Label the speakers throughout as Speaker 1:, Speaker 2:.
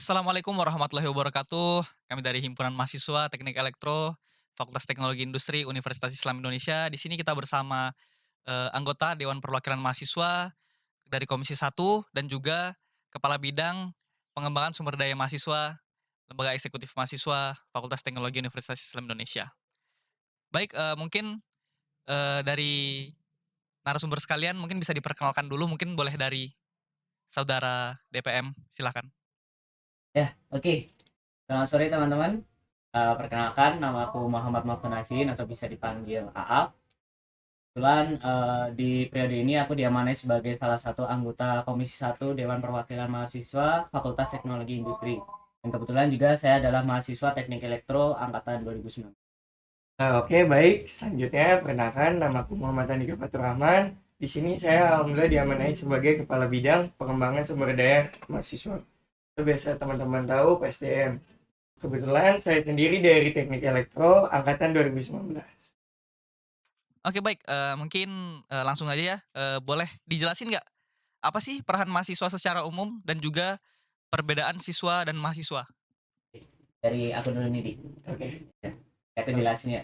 Speaker 1: Assalamualaikum warahmatullahi wabarakatuh. Kami dari Himpunan Mahasiswa Teknik Elektro, Fakultas Teknologi Industri Universitas Islam Indonesia. Di sini kita bersama anggota Dewan Perwakilan Mahasiswa dari Komisi 1 dan juga Kepala Bidang Pengembangan Sumber Daya Mahasiswa, Lembaga Eksekutif Mahasiswa, Fakultas Teknologi Universitas Islam Indonesia. Baik, mungkin dari narasumber sekalian mungkin bisa diperkenalkan dulu, mungkin boleh dari saudara DPM, silakan.
Speaker 2: Ya, oke. Selamat sore teman-teman. Perkenalkan, nama aku Muhammad Maftunasin atau bisa dipanggil Aap. Kebetulan di periode ini aku diamanai sebagai salah satu anggota Komisi 1 Dewan Perwakilan Mahasiswa Fakultas Teknologi Industri. Dan kebetulan juga saya adalah mahasiswa Teknik Elektro angkatan 2019.
Speaker 3: Oke, baik. Selanjutnya, perkenalkan, namaku Muhammad Andika Fatur Rahman. Di sini saya alhamdulillah diamanai sebagai Kepala Bidang Pengembangan Sumber Daya Mahasiswa. Itu biasa teman-teman tahu, PSDM. Kebetulan saya sendiri dari Teknik Elektro Angkatan 2019.
Speaker 1: Oke baik, mungkin, langsung aja ya, boleh dijelasin nggak, apa sih peran mahasiswa secara umum dan juga perbedaan siswa dan mahasiswa?
Speaker 2: Dari aku dulu nih, Di.
Speaker 3: Oke.
Speaker 2: Ya, aku jelasin ya.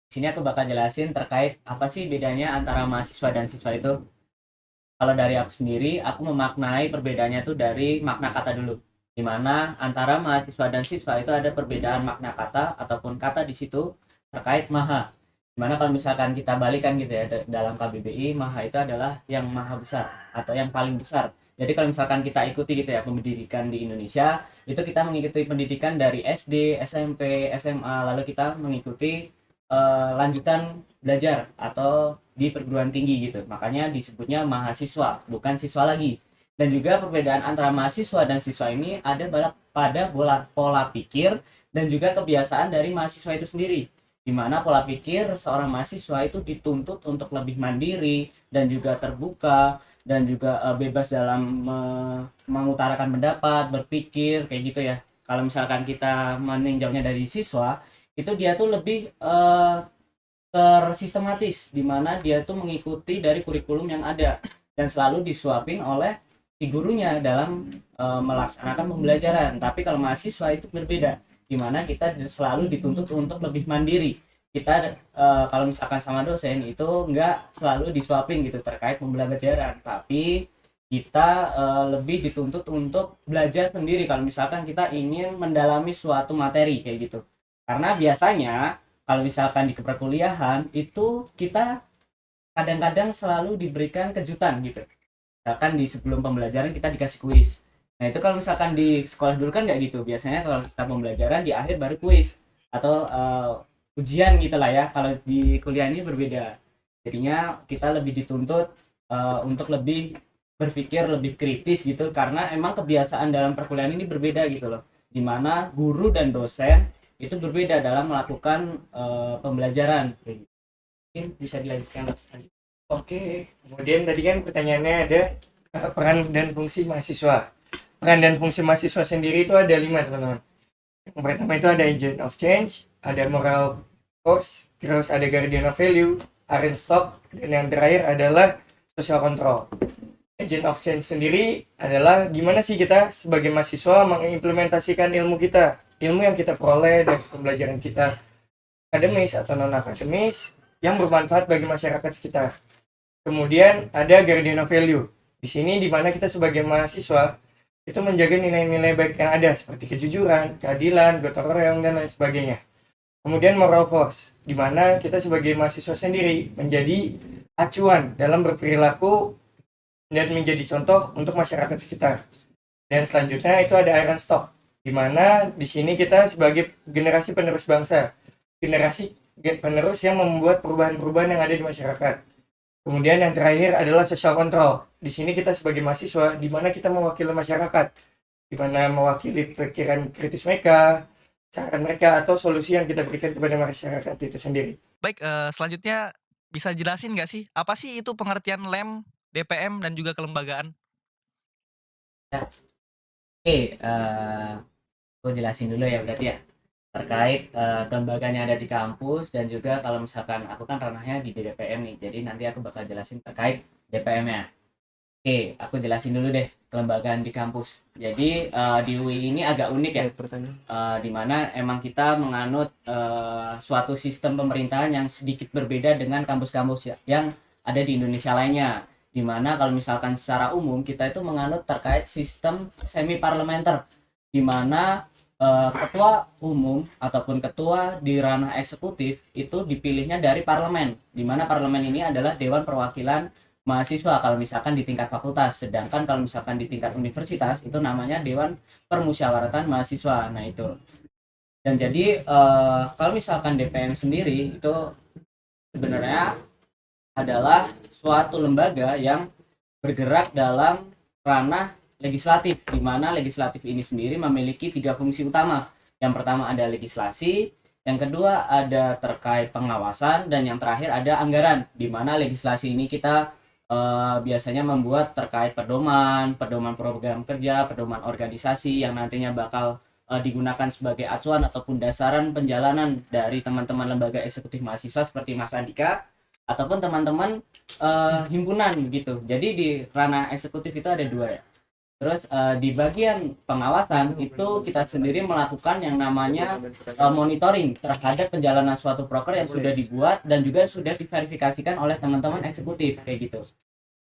Speaker 2: Di sini aku bakal jelasin terkait apa sih bedanya antara mahasiswa dan siswa itu. Kalau dari aku sendiri, aku memaknai perbedaannya tuh dari makna kata dulu. Di mana antara mahasiswa dan siswa itu ada perbedaan makna kata ataupun kata di situ terkait maha. Dimana kalau misalkan kita balikan gitu ya dalam KBBI, maha itu adalah yang maha besar atau yang paling besar. Jadi kalau misalkan kita ikuti gitu ya pendidikan di Indonesia, itu kita mengikuti pendidikan dari SD, SMP, SMA, lalu kita mengikuti lanjutan belajar atau di perguruan tinggi gitu. Makanya disebutnya mahasiswa, bukan siswa lagi. Dan juga perbedaan antara mahasiswa dan siswa ini ada pada pola pikir dan juga kebiasaan dari mahasiswa itu sendiri. Di mana pola pikir seorang mahasiswa itu dituntut untuk lebih mandiri dan juga terbuka dan juga bebas dalam mengutarakan pendapat, berpikir kayak gitu ya. Kalau misalkan kita meninjaunya dari siswa, itu dia tuh lebih tersistematis di mana dia tuh mengikuti dari kurikulum yang ada dan selalu disuapin oleh si gurunya dalam melaksanakan pembelajaran. Tapi kalau mahasiswa itu berbeda, di mana kita selalu dituntut untuk lebih mandiri. Kita kalau misalkan sama dosen itu nggak selalu disuapin gitu terkait pembelajaran, tapi kita lebih dituntut untuk belajar sendiri kalau misalkan kita ingin mendalami suatu materi kayak gitu. Karena biasanya kalau misalkan di perkuliahan itu kita kadang-kadang selalu diberikan kejutan gitu. Misalkan di sebelum pembelajaran kita dikasih kuis. Nah itu kalau misalkan di sekolah dulu kan nggak gitu. Biasanya kalau kita pembelajaran di akhir baru kuis atau ujian gitu lah ya. Kalau di kuliah ini berbeda. Jadinya kita lebih dituntut untuk lebih berpikir lebih kritis gitu karena emang kebiasaan dalam perkuliahan ini berbeda gitu loh. Dimana guru dan dosen itu berbeda dalam melakukan pembelajaran. Mungkin bisa dilanjutkan lagi.
Speaker 3: Oke. Kemudian tadi kan pertanyaannya ada peran dan fungsi mahasiswa. Peran dan fungsi mahasiswa sendiri itu ada 5, teman-teman. Yang pertama itu ada agent of change, ada moral force, terus ada guardian of value, iron stock, dan yang terakhir adalah social control. Agent of change sendiri adalah gimana sih kita sebagai mahasiswa mengimplementasikan ilmu kita, ilmu yang kita peroleh dari pembelajaran kita, akademis atau non akademis, yang bermanfaat bagi masyarakat sekitar. Kemudian ada guardian of value. Di sini di mana kita sebagai mahasiswa itu menjaga nilai-nilai baik yang ada seperti kejujuran, keadilan, gotong royong, dan lain sebagainya. Kemudian moral force, di mana kita sebagai mahasiswa sendiri menjadi acuan dalam berperilaku dan menjadi contoh untuk masyarakat sekitar. Dan selanjutnya itu ada iron stock, di mana di sini kita sebagai generasi penerus bangsa, generasi penerus yang membuat perubahan-perubahan yang ada di masyarakat. Kemudian yang terakhir adalah social control. Di sini kita sebagai mahasiswa, di mana kita mewakili masyarakat, di mana mewakili pikiran kritis mereka, saran mereka, atau solusi yang kita berikan kepada masyarakat itu sendiri.
Speaker 1: Baik, selanjutnya bisa jelasin nggak sih, apa sih itu pengertian LEM, DPM, dan juga kelembagaan?
Speaker 2: Ya, oke, aku jelasin dulu ya berarti ya terkait kelembagaan yang ada di kampus dan juga kalau misalkan aku kan ranahnya di DPM nih, jadi nanti aku bakal jelasin terkait DPM-nya. Oke, aku jelasin dulu deh kelembagaan di kampus. Jadi di UI ini agak unik ya,
Speaker 3: Pertanyaan.
Speaker 2: di mana emang kita menganut suatu sistem pemerintahan yang sedikit berbeda dengan kampus-kampus ya, yang ada di Indonesia lainnya. Di mana kalau misalkan secara umum kita itu menganut terkait sistem semi parlementer, di mana ketua umum ataupun ketua di ranah eksekutif itu dipilihnya dari parlemen, di mana parlemen ini adalah Dewan Perwakilan mahasiswa kalau misalkan di tingkat fakultas, sedangkan kalau misalkan di tingkat universitas itu namanya Dewan Permusyawaratan Mahasiswa. Nah itu, dan jadi kalau misalkan DPM sendiri itu sebenarnya adalah suatu lembaga yang bergerak dalam ranah legislatif, di mana legislatif ini sendiri memiliki 3 fungsi utama. Yang pertama ada legislasi, yang kedua ada terkait pengawasan, dan yang terakhir ada anggaran, di mana legislasi ini kita biasanya membuat terkait pedoman program kerja, pedoman organisasi yang nantinya bakal digunakan sebagai acuan ataupun dasaran penjalanan dari teman-teman lembaga eksekutif mahasiswa seperti Mas Andika ataupun teman-teman himpunan gitu. Jadi di ranah eksekutif itu ada 2 ya. Terus di bagian pengawasan itu kita sendiri melakukan yang namanya monitoring terhadap penjalanan suatu proker yang sudah dibuat dan juga sudah diverifikasikan oleh teman-teman eksekutif kayak gitu.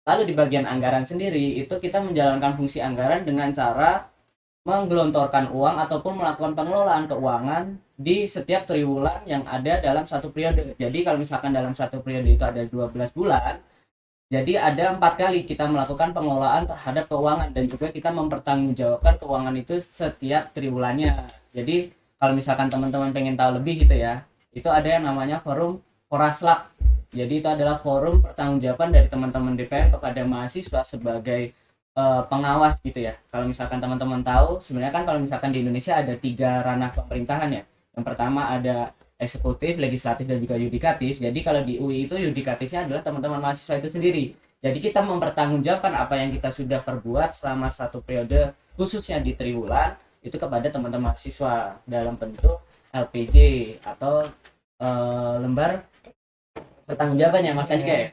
Speaker 2: Lalu di bagian anggaran sendiri itu kita menjalankan fungsi anggaran dengan cara menggelontorkan uang ataupun melakukan pengelolaan keuangan di setiap triwulan yang ada dalam satu periode. Jadi kalau misalkan dalam satu periode itu ada 12 bulan, jadi ada 4 kali kita melakukan pengelolaan terhadap keuangan dan juga kita mempertanggungjawabkan keuangan itu setiap triwulannya. Jadi kalau misalkan teman-teman pengen tahu lebih gitu ya, itu ada yang namanya forum Foraslak. Jadi itu adalah forum pertanggungjawaban dari teman-teman DPR kepada mahasiswa sebagai pengawas gitu ya. Kalau misalkan teman-teman tahu, sebenarnya kan kalau misalkan di Indonesia ada 3 ranah pemerintahan ya. Yang pertama ada eksekutif, legislatif, dan juga yudikatif. Jadi kalau di UI itu yudikatifnya adalah teman-teman mahasiswa itu sendiri. Jadi kita mempertanggungjawabkan apa yang kita sudah perbuat selama satu periode, khususnya di triwulan, itu kepada teman-teman mahasiswa dalam bentuk LPJ atau lembar pertanggungjawaban ya Mas Andika ya.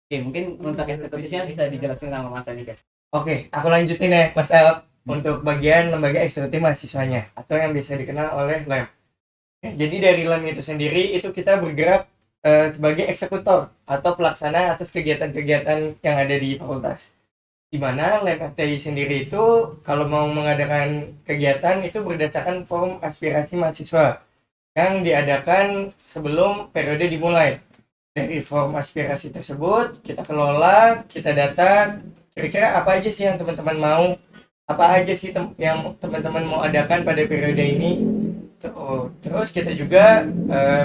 Speaker 2: Oke, mungkin untuk eksekutifnya bisa dijelasin sama Mas Andika.
Speaker 3: Oke, aku lanjutin ya Mas El untuk bagian lembaga eksekutif mahasiswanya atau yang biasa dikenal oleh LEM. Ya, jadi dari LEM itu sendiri itu kita bergerak sebagai eksekutor atau pelaksana atas kegiatan-kegiatan yang ada di fakultas. Di mana LEM FTI sendiri itu kalau mau mengadakan kegiatan itu berdasarkan forum aspirasi mahasiswa yang diadakan sebelum periode dimulai. Dari forum aspirasi tersebut kita kelola, kita data kira-kira apa aja sih yang teman-teman mau, apa aja sih yang teman-teman mau adakan pada periode ini. Tuh, terus kita juga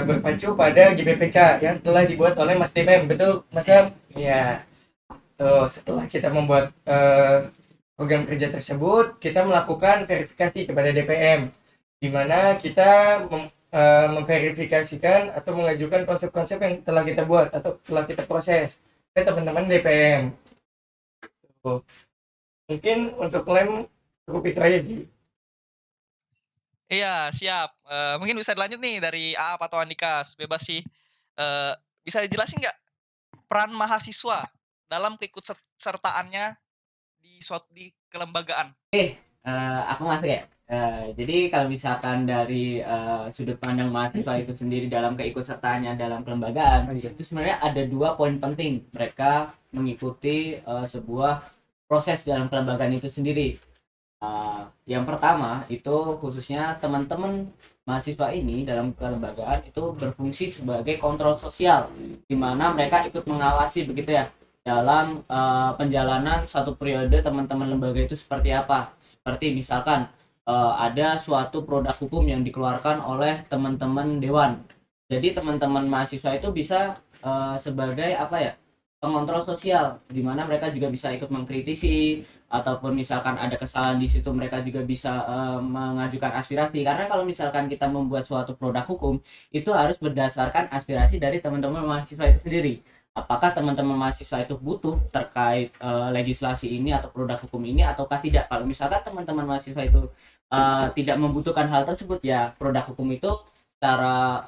Speaker 3: berpacu pada GBPK yang telah dibuat oleh Mas DPM, betul Mas Am? Iya. Tuh, setelah kita membuat program kerja tersebut, kita melakukan verifikasi kepada DPM, di mana kita memverifikasikan atau mengajukan konsep-konsep yang telah kita buat atau telah kita proses ke teman-teman DPM. Tuh. Mungkin untuk LEM cukup itu aja sih.
Speaker 1: Iya, siap. Mungkin bisa dilanjut nih dari Aap atau Andika, bebas sih. Bisa dijelasin nggak peran mahasiswa dalam keikutsertaannya di kelembagaan?
Speaker 2: Aku masuk ya. Jadi kalau misalkan dari sudut pandang mahasiswa itu sendiri dalam keikutsertaannya dalam kelembagaan, itu sebenarnya ada 2 poin penting mereka mengikuti sebuah proses dalam kelembagaan itu sendiri. Yang pertama itu khususnya teman-teman mahasiswa ini dalam kelembagaan itu berfungsi sebagai kontrol sosial, di mana mereka ikut mengawasi begitu ya dalam penjalanan satu periode teman-teman lembaga itu seperti apa. Seperti misalkan ada suatu produk hukum yang dikeluarkan oleh teman-teman dewan. Jadi teman-teman mahasiswa itu bisa sebagai apa ya, pengontrol sosial, di mana mereka juga bisa ikut mengkritisi ataupun misalkan ada kesalahan di situ mereka juga bisa mengajukan aspirasi. Karena kalau misalkan kita membuat suatu produk hukum itu harus berdasarkan aspirasi dari teman-teman mahasiswa itu sendiri. Apakah teman-teman mahasiswa itu butuh terkait legislasi ini atau produk hukum ini ataukah tidak. Kalau misalkan teman-teman mahasiswa itu tidak membutuhkan hal tersebut, ya produk hukum itu secara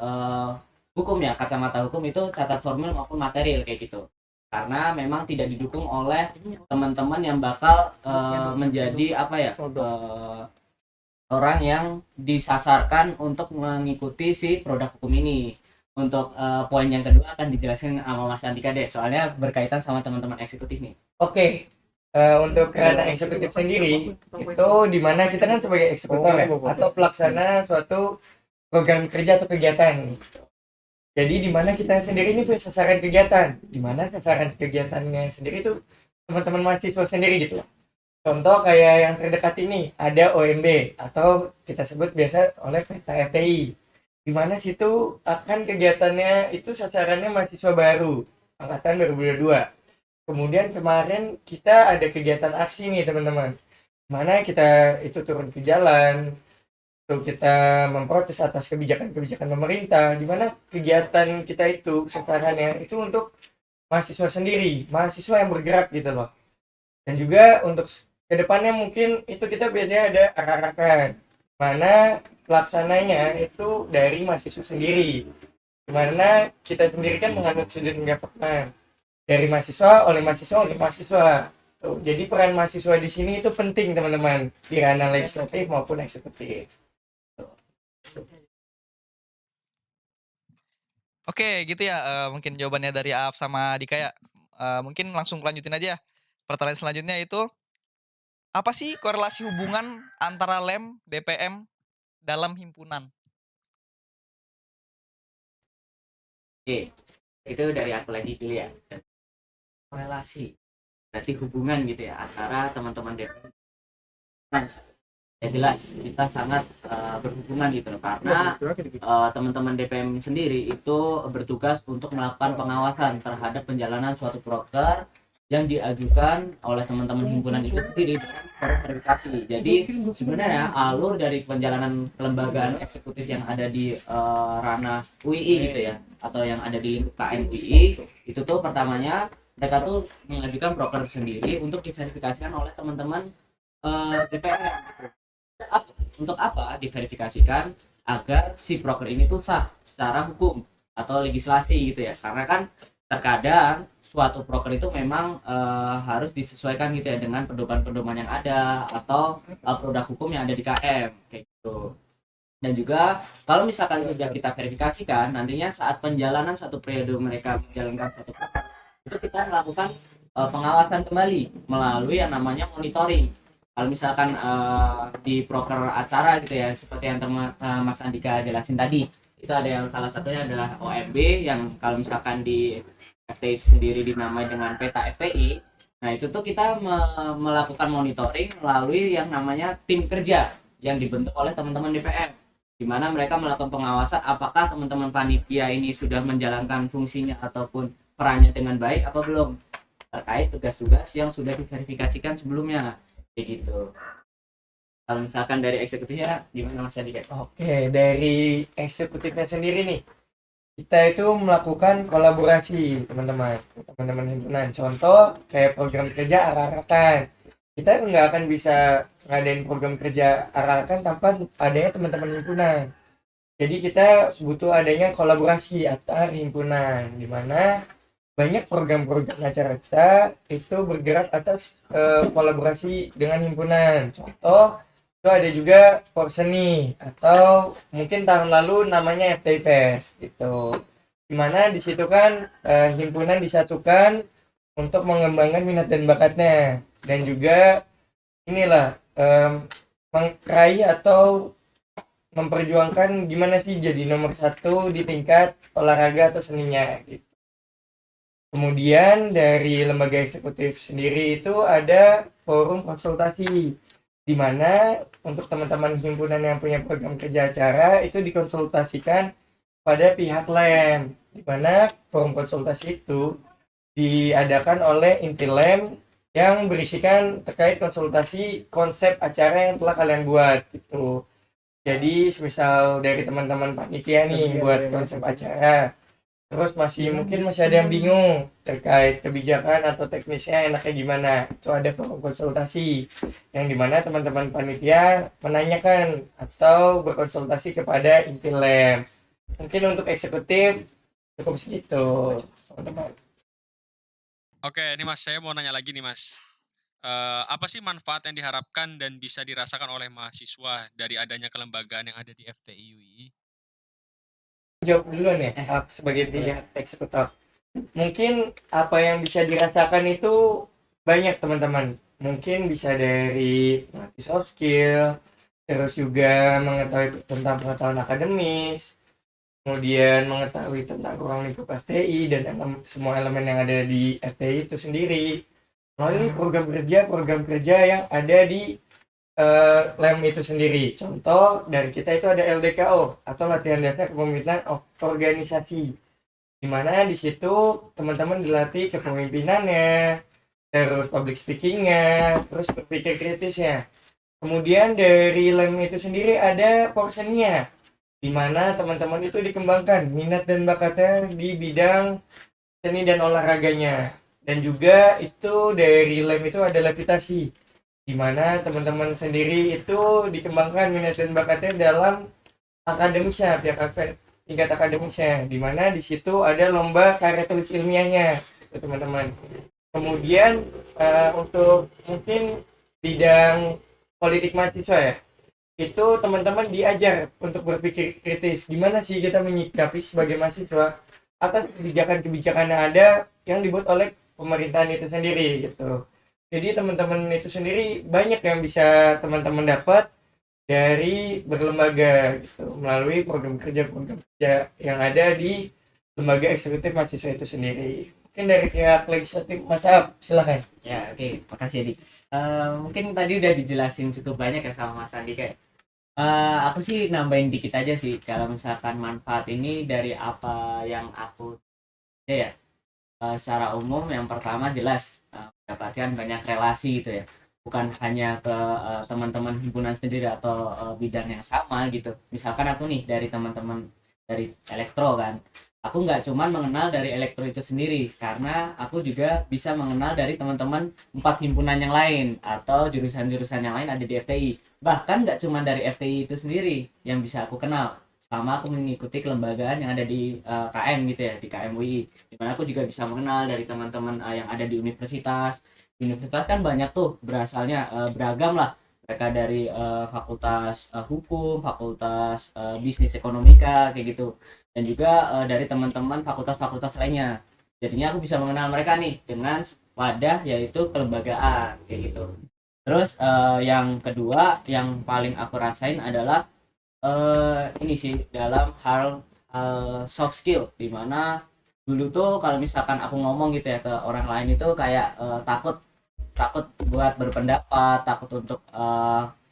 Speaker 2: hukum ya, kacamata hukum itu catat formil maupun material kayak gitu. karena memang tidak didukung oleh teman-teman yang bakal menjadi apa ya, orang yang disasarkan untuk mengikuti si produk hukum ini. Untuk poin yang kedua akan dijelaskan sama Mas Andika deh, soalnya berkaitan sama teman-teman eksekutif nih.
Speaker 3: Oke, untuk ranah eksekutif sendiri itu dimana kita kan sebagai eksekutor ya, atau pelaksana suatu program kerja atau kegiatan. Jadi dimana kita sendiri ini punya sasaran kegiatan, dimana sasaran kegiatannya sendiri itu teman-teman mahasiswa sendiri gitu loh. Contoh kayak yang terdekat ini ada OMB atau kita sebut biasa oleh peta FTI, dimana situ akan kegiatannya itu sasarannya mahasiswa baru angkatan 2022. Kemudian kemarin kita ada kegiatan aksi nih teman-teman, mana kita itu turun ke jalan untuk kita memprotes atas kebijakan-kebijakan pemerintah, di mana kegiatan kita itu sasarannya itu untuk mahasiswa sendiri, mahasiswa yang bergerak gitu loh. Dan juga untuk kedepannya mungkin itu kita biasanya ada arak-arakan, mana pelaksananya itu dari mahasiswa sendiri, dimana kita sendiri kan menganut student government dari mahasiswa oleh mahasiswa untuk mahasiswa. Tuh, jadi peran mahasiswa di sini itu penting teman-teman di ranah legislatif maupun eksekutif.
Speaker 1: Oke, gitu ya, mungkin jawabannya dari Aaf sama Dika ya. Mungkin langsung lanjutin aja. Pertanyaan selanjutnya itu, apa sih korelasi hubungan antara LEM, DPM dalam himpunan?
Speaker 2: Oke, itu dari aku lagi dulu ya. Korelasi, berarti hubungan gitu ya antara teman-teman DPM. Ya jelas kita sangat berhubungan gitu loh, karena teman-teman DPM sendiri itu bertugas untuk melakukan pengawasan terhadap penjalanan suatu proker yang diajukan oleh teman-teman himpunan itu sendiri dengan verifikasi. Jadi sebenarnya alur dari penjalanan kelembagaan eksekutif yang ada di ranah UII gitu ya, atau yang ada di lingkup KMUI itu tuh pertamanya mereka tuh mengajukan proker sendiri untuk diverifikasikan oleh teman-teman DPR. Untuk apa diverifikasikan? Agar si proker ini tuh sah secara hukum atau legislasi gitu ya, karena kan terkadang suatu proker itu memang harus disesuaikan gitu ya dengan pedoman-pedoman yang ada atau produk hukum yang ada di KM kayak gitu. Dan juga kalau misalkan sudah kita verifikasikan, nantinya saat penjalanan satu periode mereka menjalankan satu proker itu kita melakukan pengawasan kembali melalui yang namanya monitoring. Kalau misalkan di proker acara gitu ya, seperti yang Mas Andika jelasin tadi, itu ada yang salah satunya adalah OMB yang kalau misalkan di FTI sendiri dinamai dengan peta FTI. Nah itu tuh kita melakukan monitoring melalui yang namanya tim kerja yang dibentuk oleh teman-teman DPM, di mana mereka melakukan pengawasan apakah teman-teman panitia ini sudah menjalankan fungsinya ataupun perannya dengan baik atau belum terkait tugas-tugas yang sudah diverifikasikan sebelumnya. Kayak gitu. Kalau misalkan dari eksekutifnya gimana Mas Adi?
Speaker 3: Oke, dari eksekutifnya sendiri nih, kita itu melakukan kolaborasi teman-teman himpunan. Contoh kayak program kerja arah-arakan. Kita nggak akan bisa ngadain program kerja arah-arakan tanpa adanya teman-teman himpunan. Jadi kita butuh adanya kolaborasi antar himpunan, di mana banyak program-program acara kita itu bergerak atas kolaborasi dengan himpunan. Contoh itu ada juga Porseni atau mungkin tahun lalu namanya FTI Fest gitu. Dimana di situ kan himpunan disatukan untuk mengembangkan minat dan bakatnya, dan juga inilah mengeraih atau memperjuangkan gimana sih jadi nomor satu di tingkat olahraga atau seninya gitu. Kemudian dari lembaga eksekutif sendiri itu ada forum konsultasi, di mana untuk teman-teman himpunan yang punya program kerja acara itu dikonsultasikan pada pihak LEM, di mana forum konsultasi itu diadakan oleh inti LEM yang berisikan terkait konsultasi konsep acara yang telah kalian buat gitu. Jadi misal dari teman-teman panitia nih buat konsep acara, terus mungkin masih ada yang bingung terkait kebijakan atau teknisnya enaknya gimana, itu ada forum konsultasi yang dimana teman-teman panitia menanyakan atau berkonsultasi kepada inti LEM. Mungkin untuk eksekutif cukup segitu teman-teman.
Speaker 4: Oke, ini Mas, saya mau nanya lagi nih Mas. Apa sih manfaat yang diharapkan dan bisa dirasakan oleh mahasiswa dari adanya kelembagaan yang ada di FTI UII?
Speaker 3: Jawab duluan ya,
Speaker 2: Eh,
Speaker 3: aku sebagai
Speaker 2: boleh.
Speaker 3: pihak eksekutor. Mungkin apa yang bisa dirasakan itu banyak teman-teman. Mungkin bisa dari melatih soft skill, terus juga mengetahui tentang pengetahuan akademis, kemudian mengetahui tentang ruang lingkup FTI dan semua elemen yang ada di FTI itu sendiri. Melalui program kerja yang ada di lem itu sendiri. Contoh dari kita itu ada LDKO atau latihan dasar kepemimpinan organisasi, di mana di situ teman-teman dilatih kepemimpinannya, terus public speakingnya, terus berpikir kritisnya. Kemudian dari lem itu sendiri ada portionnya, di mana teman-teman itu dikembangkan minat dan bakatnya di bidang seni dan olahraganya. Dan juga itu dari lem itu ada levitasi, di mana teman-teman sendiri itu dikembangkan minat dan bakatnya dalam akademisnya, tingkat akademisnya, di mana di situ ada lomba karya tulis ilmiahnya, gitu, teman-teman. Kemudian untuk mungkin bidang politik mahasiswa ya, itu teman-teman diajar untuk berpikir kritis. Gimana sih kita menyikapi sebagai mahasiswa atas kebijakan-kebijakan yang ada yang dibuat oleh pemerintahan itu sendiri gitu. Jadi teman-teman itu sendiri banyak yang bisa teman-teman dapat dari berlembaga gitu melalui program kerja yang ada di lembaga eksekutif mahasiswa itu sendiri. Mungkin dari pihak legislatif, Mas Ab, silahkan.
Speaker 2: Ya, oke, makasih Adi. Mungkin tadi udah dijelasin cukup banyak ya sama Mas Andi kayak. Aku sih nambahin dikit aja sih kalau misalkan manfaat ini dari apa yang aku ya, secara umum yang pertama jelas mendapatkan banyak relasi gitu ya. Bukan hanya ke teman-teman himpunan sendiri atau bidang yang sama gitu. Misalkan aku nih dari teman-teman dari elektro kan. Aku nggak cuman mengenal dari elektro itu sendiri karena aku juga bisa mengenal dari teman-teman 4 himpunan yang lain atau jurusan-jurusan yang lain ada di FTI. Bahkan nggak cuma dari FTI itu sendiri yang bisa aku kenal selama aku mengikuti kelembagaan yang ada di KM gitu ya, di KM UI, dimana aku juga bisa mengenal dari teman-teman yang ada di universitas kan banyak tuh berasalnya beragam lah, mereka dari fakultas hukum, fakultas bisnis ekonomika kayak gitu, dan juga dari teman-teman fakultas-fakultas lainnya. Jadinya aku bisa mengenal mereka nih dengan wadah yaitu kelembagaan kayak gitu. Terus yang kedua yang paling aku rasain adalah ini sih dalam hal soft skill, dimana dulu tuh kalau misalkan aku ngomong gitu ya ke orang lain itu kayak takut takut buat berpendapat, takut untuk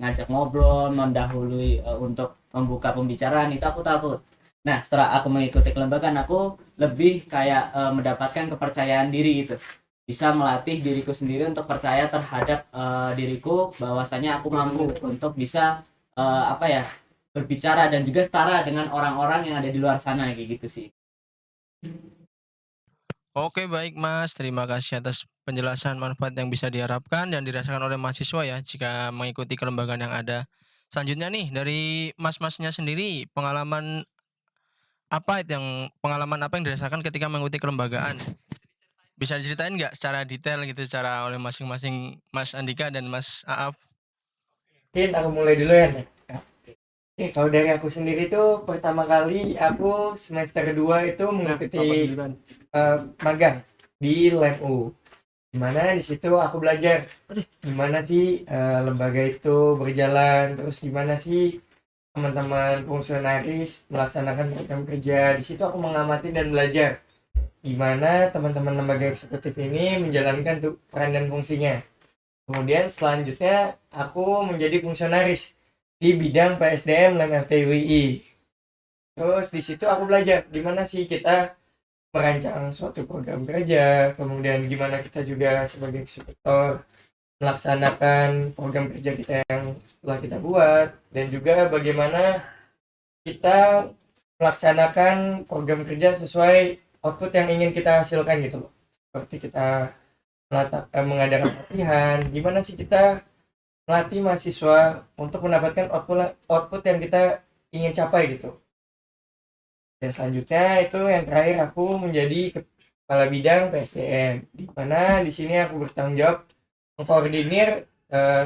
Speaker 2: ngajak ngobrol, mendahului untuk membuka pembicaraan, itu aku takut. Nah, setelah aku mengikuti kelembagaan, aku lebih kayak mendapatkan kepercayaan diri gitu. Bisa melatih diriku sendiri untuk percaya terhadap diriku bahwasanya aku mampu untuk bisa apa ya, berbicara dan juga setara dengan orang-orang yang ada di luar sana kayak gitu sih.
Speaker 5: Oke baik Mas, terima kasih atas penjelasan manfaat yang bisa diharapkan dan dirasakan oleh mahasiswa ya jika mengikuti kelembagaan yang ada. Selanjutnya nih dari Mas-Masnya sendiri, pengalaman apa yang dirasakan ketika mengikuti kelembagaan? Bisa diceritain nggak secara detail gitu secara oleh masing-masing Mas Andika dan Mas Aap?
Speaker 3: Mungkin aku mulai dulu ya. Oke, kalau dari aku sendiri tuh pertama kali aku semester 2 itu mengikuti magang di LEMU. Dimana di situ aku belajar gimana sih lembaga itu berjalan, terus gimana sih teman-teman fungsionaris melaksanakan program kerja. Di situ aku mengamati dan belajar gimana teman-teman lembaga eksekutif ini menjalankan tuh peran dan fungsinya. Kemudian selanjutnya aku menjadi fungsionaris di bidang PSDM LEM FTWI. Terus di situ aku belajar gimana sih kita merancang suatu program kerja, kemudian gimana kita juga sebagai eksekutor melaksanakan program kerja kita yang setelah kita buat, dan juga bagaimana kita melaksanakan program kerja sesuai output yang ingin kita hasilkan gitu loh. Seperti kita mengadakan pelatihan, gimana sih kita melatih mahasiswa untuk mendapatkan output yang kita ingin capai gitu. Dan selanjutnya itu yang terakhir aku menjadi kepala bidang PSDM, di mana di sini aku bertanggung jawab mengkoordinir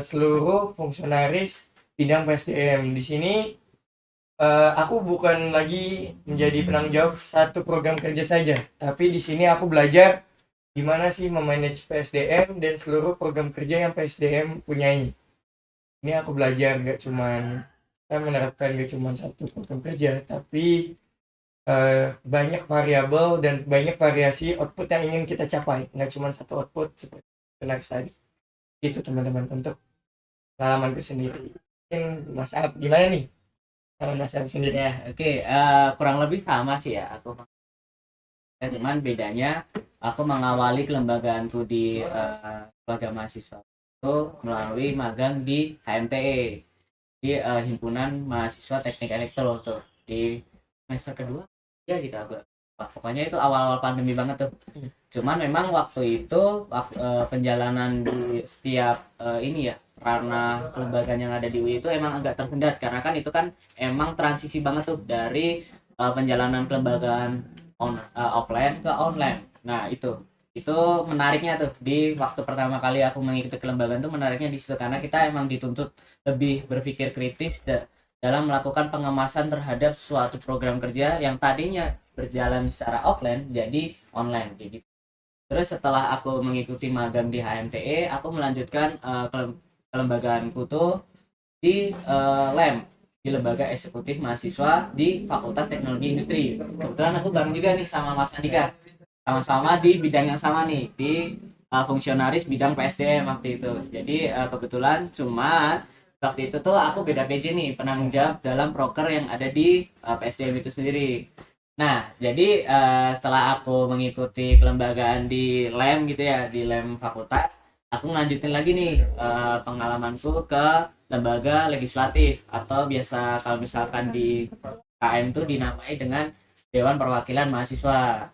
Speaker 3: seluruh fungsionaris bidang PSDM. Di sini aku bukan lagi menjadi penanggung jawab satu program kerja saja, tapi di sini aku belajar gimana sih memanage PSDM dan seluruh program kerja yang PSDM punyai. Ini aku belajar gak cuman kita menerapkan gak cuman satu program kerja, tapi banyak variabel dan banyak variasi output yang ingin kita capai, nggak cuma satu output seperti next tadi. Itu teman-teman untuk pengalamanku sendiri. Mungkin Mas Ab gimana nih kalau Mas Ab sendiri?
Speaker 2: Ya, oke. Kurang lebih sama sih ya. Cuman bedanya aku mengawali kelembagaanku di lembaga mahasiswa itu melalui magang di HMTE, di Himpunan Mahasiswa Teknik Elektro tuh di semester kedua ya gitu aku. Pokoknya itu awal-awal pandemi banget tuh. Cuman memang waktu itu penjalanan di setiap ini ya karena kelembagaan yang ada di UI itu emang agak tersendat karena kan itu kan emang transisi banget tuh dari penjalanan kelembagaan offline ke online. Nah itu menariknya tuh di waktu pertama kali aku mengikuti kelembagaan tuh menariknya di situ karena kita emang dituntut lebih berpikir kritis dalam melakukan pengemasan terhadap suatu program kerja yang tadinya berjalan secara offline jadi online kayak gitu. Terus setelah aku mengikuti magang di HMTE, aku melanjutkan kelembagaanku tuh di LEM, di Lembaga Eksekutif Mahasiswa di Fakultas Teknologi Industri. Kebetulan aku bareng juga nih sama Mas Andika, sama-sama di bidang yang sama nih, di fungsionaris bidang PSDM waktu itu. Jadi kebetulan cuma waktu itu tuh aku beda PJ nih, penanggung jawab dalam proker yang ada di PSDM itu sendiri. Nah, jadi setelah aku mengikuti kelembagaan di LEM gitu ya, di LEM fakultas, aku ngelanjutin lagi nih pengalamanku ke lembaga legislatif atau biasa kalau misalkan di KM tuh dinamai dengan Dewan Perwakilan Mahasiswa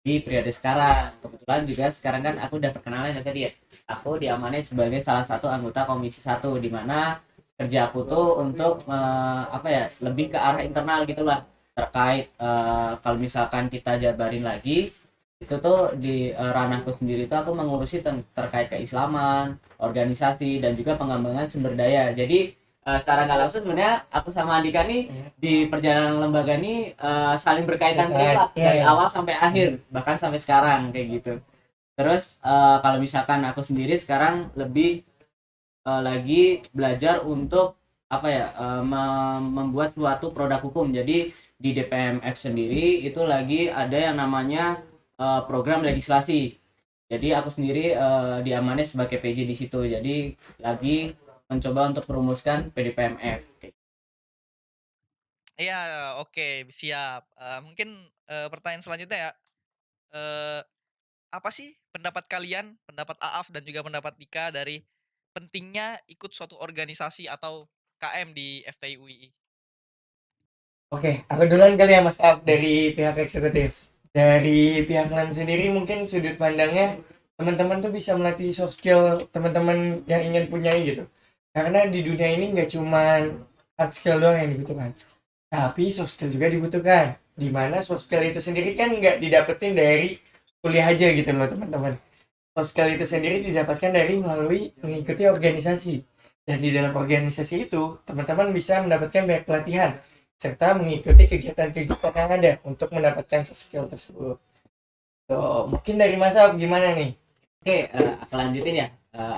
Speaker 2: di periode sekarang. Kebetulan juga sekarang kan aku udah perkenalan ya tadi ya. Aku diamanai sebagai salah satu anggota Komisi 1 di mana kerja aku tuh untuk lebih ke arah internal gitulah terkait kalau misalkan kita jabarin lagi itu tuh di ranahku sendiri tuh aku mengurusi terkait keislaman, organisasi dan juga pengembangan sumber daya. Jadi secara nggak langsung sebenarnya aku sama Andika nih di perjalanan lembaga ini saling berkaitan terus lah dari awal sampai akhir bahkan sampai sekarang kayak gitu. Terus kalau misalkan aku sendiri sekarang lebih lagi belajar untuk membuat suatu produk hukum. Jadi di DPMF sendiri itu lagi ada yang namanya program legislasi. Jadi aku sendiri diamanai sebagai PJ di situ. Jadi lagi mencoba untuk merumuskan PDPMF.
Speaker 1: Iya, oke, siap. Mungkin pertanyaan selanjutnya ya. Apa sih pendapat kalian, pendapat Aaf dan juga pendapat Dika dari pentingnya ikut suatu organisasi atau KM di FTI UII?
Speaker 3: Oke, aku duluan kali ya Mas Ab dari pihak eksekutif. Dari pihak LEM sendiri mungkin sudut pandangnya teman-teman tuh bisa melatih soft skill teman-teman yang ingin punyai gitu. Karena di dunia ini nggak cuma hard skill doang yang dibutuhkan, tapi soft skill juga dibutuhkan. Dimana soft skill itu sendiri kan nggak didapetin dari kuliah aja gitu loh teman-teman. Soft skill itu sendiri didapatkan dari melalui mengikuti organisasi. Dan di dalam organisasi itu teman-teman bisa mendapatkan banyak pelatihan serta mengikuti kegiatan-kegiatan yang ada untuk mendapatkan soft skill tersebut. Tuh, mungkin dari Mas Ab gimana nih?
Speaker 2: Oke, aku lanjutin ya.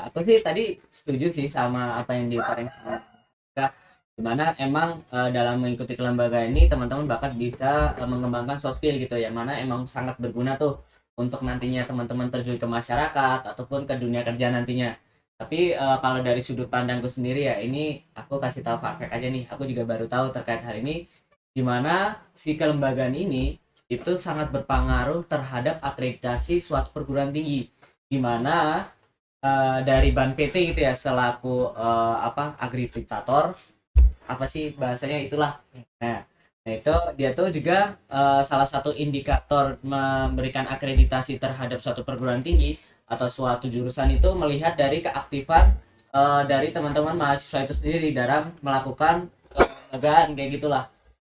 Speaker 2: Aku sih tadi setuju sih sama apa yang diutarain sama Kak. Dimana emang dalam mengikuti kelembagaan ini teman-teman bahkan bisa mengembangkan soft skill gitu ya, mana emang sangat berguna tuh untuk nantinya teman-teman terjun ke masyarakat ataupun ke dunia kerja nantinya. Tapi kalau dari sudut pandangku sendiri ya, ini aku kasih tahu fact aja nih, aku juga baru tahu terkait hal ini, dimana si kelembagaan ini itu sangat berpengaruh terhadap akreditasi suatu perguruan tinggi, dimana dari Ban PT gitu ya selaku akreditator apa sih bahasanya itulah. Nah itu dia tuh juga salah satu indikator memberikan akreditasi terhadap suatu perguruan tinggi atau suatu jurusan itu melihat dari keaktifan dari teman-teman mahasiswa itu sendiri dalam melakukan kelembagaan kayak gitulah.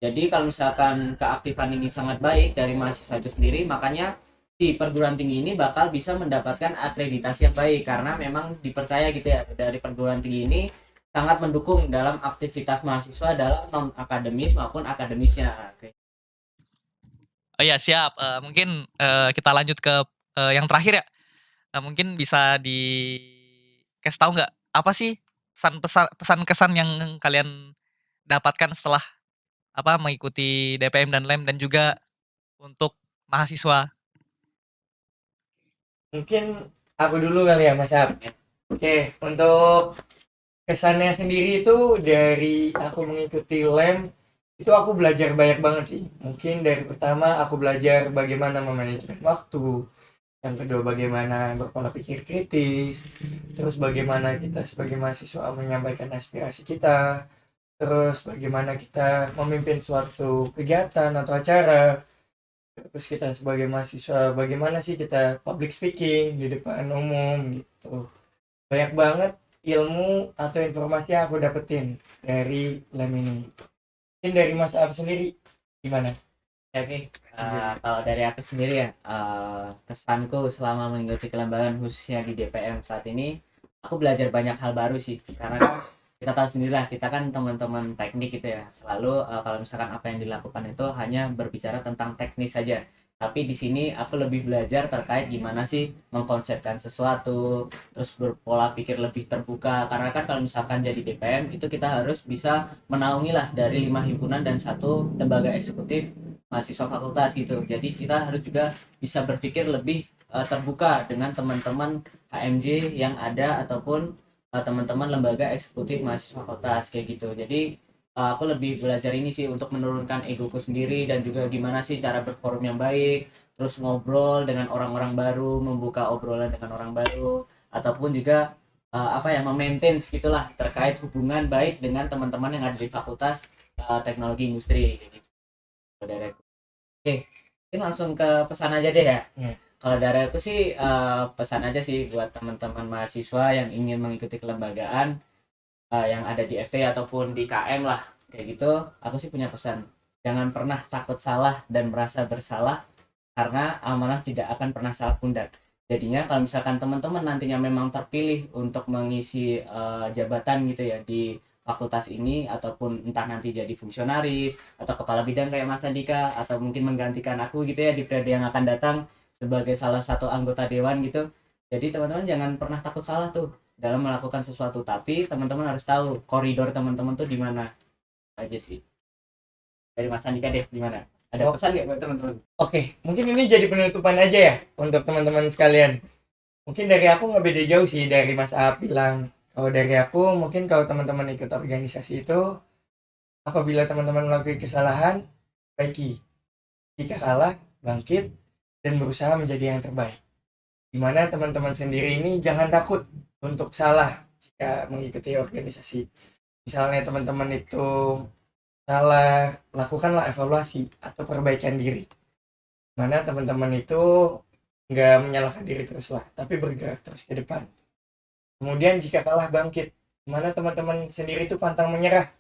Speaker 2: Jadi kalau misalkan keaktifan ini sangat baik dari mahasiswa itu sendiri, makanya si perguruan tinggi ini bakal bisa mendapatkan akreditasi yang baik karena memang dipercaya gitu ya dari perguruan tinggi ini sangat mendukung dalam aktivitas mahasiswa dalam non akademis maupun akademisnya. Oke.
Speaker 1: Oh iya siap. Mungkin kita lanjut ke yang terakhir ya. Mungkin bisa kasih tahu nggak apa sih pesan kesan yang kalian dapatkan setelah mengikuti DPM dan LEM dan juga untuk mahasiswa.
Speaker 3: Mungkin aku dulu kali ya Mas Ab. Oke, untuk kesannya sendiri itu dari aku mengikuti LEM itu aku belajar banyak banget sih. Mungkin dari pertama aku belajar bagaimana memanajemen waktu, yang kedua bagaimana berpola pikir kritis, terus bagaimana kita sebagai mahasiswa menyampaikan aspirasi kita, terus bagaimana kita memimpin suatu kegiatan atau acara, terus kita sebagai mahasiswa bagaimana sih kita public speaking di depan umum gitu. Banyak banget ilmu atau informasi yang aku dapetin dari LEM ini. Mungkin dari Mas Ar sendiri gimana?
Speaker 2: Oke, kalau dari aku sendiri ya, kesanku selama mengikuti kelembagaan khususnya di DPM saat ini, aku belajar banyak hal baru sih. Karena kan kita tahu sendirilah, kita kan teman-teman teknik gitu ya. Selalu kalau misalkan apa yang dilakukan itu hanya berbicara tentang teknis saja. Tapi di sini aku lebih belajar terkait gimana sih mengkonsepkan sesuatu, terus berpola pikir lebih terbuka. Karena kan kalau misalkan jadi DPM itu kita harus bisa menaungi lah dari 5 himpunan dan satu lembaga eksekutif mahasiswa fakultas gitu. Jadi kita harus juga bisa berpikir lebih terbuka dengan teman-teman HMJ yang ada ataupun teman-teman lembaga eksekutif mahasiswa fakultas kayak gitu. Jadi aku lebih belajar ini sih untuk menurunkan egoku sendiri dan juga gimana sih cara berforum yang baik, terus ngobrol dengan orang-orang baru, membuka obrolan dengan orang baru, ataupun juga memaintain gitulah terkait hubungan baik dengan teman-teman yang ada di fakultas teknologi industri kayak gitu. Dari aku. Oke, mungkin langsung ke pesan aja deh ya. Kalau dari aku sih pesan aja sih buat teman-teman mahasiswa yang ingin mengikuti kelembagaan yang ada di FT ataupun di KM lah kayak gitu. Aku sih punya pesan, jangan pernah takut salah dan merasa bersalah karena amanah tidak akan pernah salah pundak. Jadinya kalau misalkan teman-teman nantinya memang terpilih untuk mengisi jabatan gitu ya di fakultas ini ataupun entah nanti jadi fungsionaris atau kepala bidang kayak Mas Andika atau mungkin menggantikan aku gitu ya di periode yang akan datang sebagai salah satu anggota dewan gitu. Jadi teman-teman jangan pernah takut salah tuh dalam melakukan sesuatu, tapi teman-teman harus tahu koridor teman-teman tuh di mana aja sih. Dari Mas Andika deh gimana? Ada pesan nggak buat teman-teman?
Speaker 3: Oke, mungkin ini jadi penutupan aja ya untuk teman-teman sekalian. Mungkin dari aku nggak beda jauh sih dari Mas Aap bilang. Kalau dari aku, mungkin kalau teman-teman ikut organisasi itu, apabila teman-teman melakukan kesalahan, baiki. Jika kalah, bangkit, dan berusaha menjadi yang terbaik. Dimana teman-teman sendiri ini jangan takut untuk salah jika mengikuti organisasi. Misalnya teman-teman itu salah, lakukanlah evaluasi atau perbaikan diri. Mana teman-teman itu nggak menyalahkan diri terus lah, tapi bergerak terus ke depan. Kemudian jika kalah bangkit, mana teman-teman sendiri itu pantang menyerah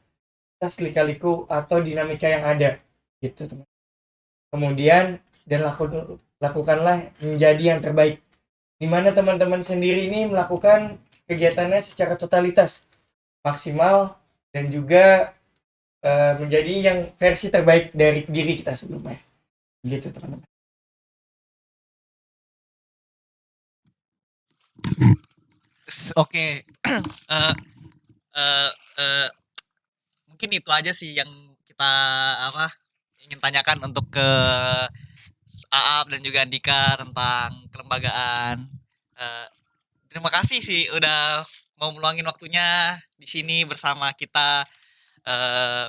Speaker 3: atas lika-liku atau dinamika yang ada, gitu teman. Kemudian dan lakukanlah menjadi yang terbaik. Dimana teman-teman sendiri ini melakukan kegiatannya secara totalitas, maksimal dan juga menjadi yang versi terbaik dari diri kita sebelumnya, gitu teman-teman.
Speaker 1: Oke. Mungkin itu aja sih yang kita ingin tanyakan untuk ke Aap dan juga Andika tentang kelembagaan. Terima kasih sih udah mau meluangin waktunya di sini bersama kita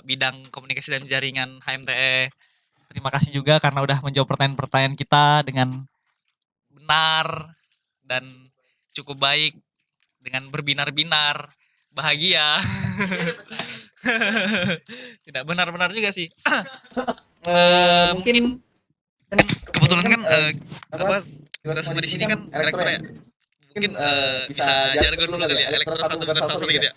Speaker 1: bidang komunikasi dan jaringan HMTE. Terima kasih juga karena udah menjawab pertanyaan-pertanyaan kita dengan benar dan cukup baik, dengan berbinar-binar, bahagia. Tidak benar-benar juga sih. Mungkin kan kebetulan kan kita semua di sini kan elektro ya. Mungkin bisa jargon dulu kali ya, elektro satu bukan salah satu gitu ya.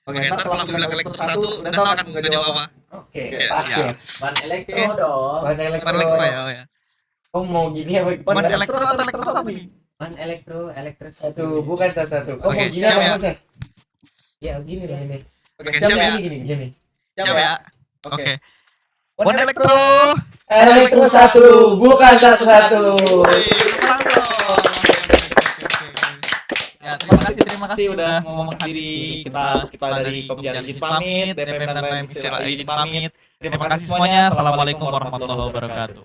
Speaker 1: Oke, ntar kalau aku bilang elektro satu, dan tahu akan ngejawab apa.
Speaker 2: Oke,
Speaker 1: Ya, siap.
Speaker 2: Ban elektro dong.
Speaker 3: Ban
Speaker 1: Elektro
Speaker 3: elektro.
Speaker 1: ya, oh ya.
Speaker 3: Oh mau gini apa?
Speaker 1: One elektro atau elektro satu nih?
Speaker 2: One elektro
Speaker 3: Satu, bukan satu. Oh
Speaker 1: Oke,
Speaker 3: mau gini
Speaker 1: siap
Speaker 3: apa
Speaker 1: ya.
Speaker 3: maksudnya?
Speaker 2: ya gini lah
Speaker 3: Ini.
Speaker 1: Oke, siap ya.
Speaker 3: Gini.
Speaker 1: Siap ya.
Speaker 3: Oke.
Speaker 1: Oke. One elektro.
Speaker 3: Elektro satu, bukan satu.
Speaker 1: Ya, terima kasih udah mau menghadiri kita dari Komjen izin pamit, DPM dan lain izin pamit. Terima kasih semuanya. Assalamualaikum warahmatullahi wabarakatuh.